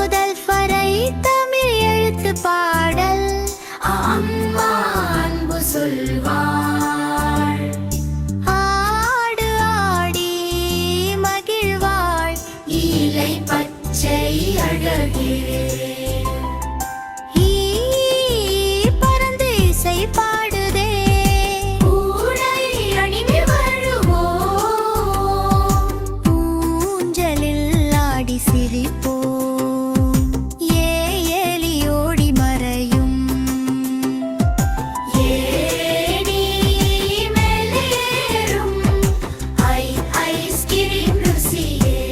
முதல் வரை தமிழ் எழுத்து பாடல். அம்மா அன்பு சொல்வாள், ஆடு ஆடி மகிழ்வாள், இலை பச்சை அழகே. ஈ பறந்து இசை பாடுதே, பூனை அணிந்து வருவோம், ஊஞ்சலில் ஆடி சிரிப்போம், ஏலி ஓடி மறையும், ஏணி மேலேறும் ஐஸ்கிரீம் ருசியே.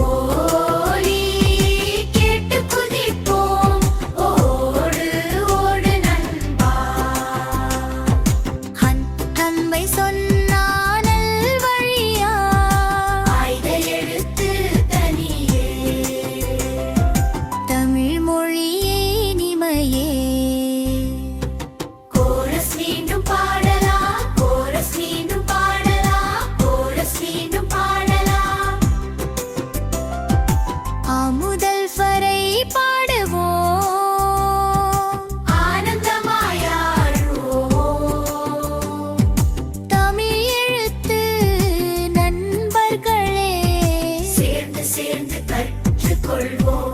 ஓலி கேட்டு குதிப்போம், ஓடு ஓடு நண்பா. தம்மை சொன்னானல் வழியா, ஆய்த எழுத்து தனியே, தமிழ் மொழியே இனிமையே. கோரஸ் மீண்டும் பாடலா, கோரஸ் மீண்டும் பாடலா, கோரஸ் மீண்டும் பாடலா. முதல் வரை பாடுவோம், ஆனந்தமாயாடுவோம், தமிழ் எழுத்து நண்பர்களே. சேர்ந்து சேர்ந்து கற்றுக்கொள்வோம்.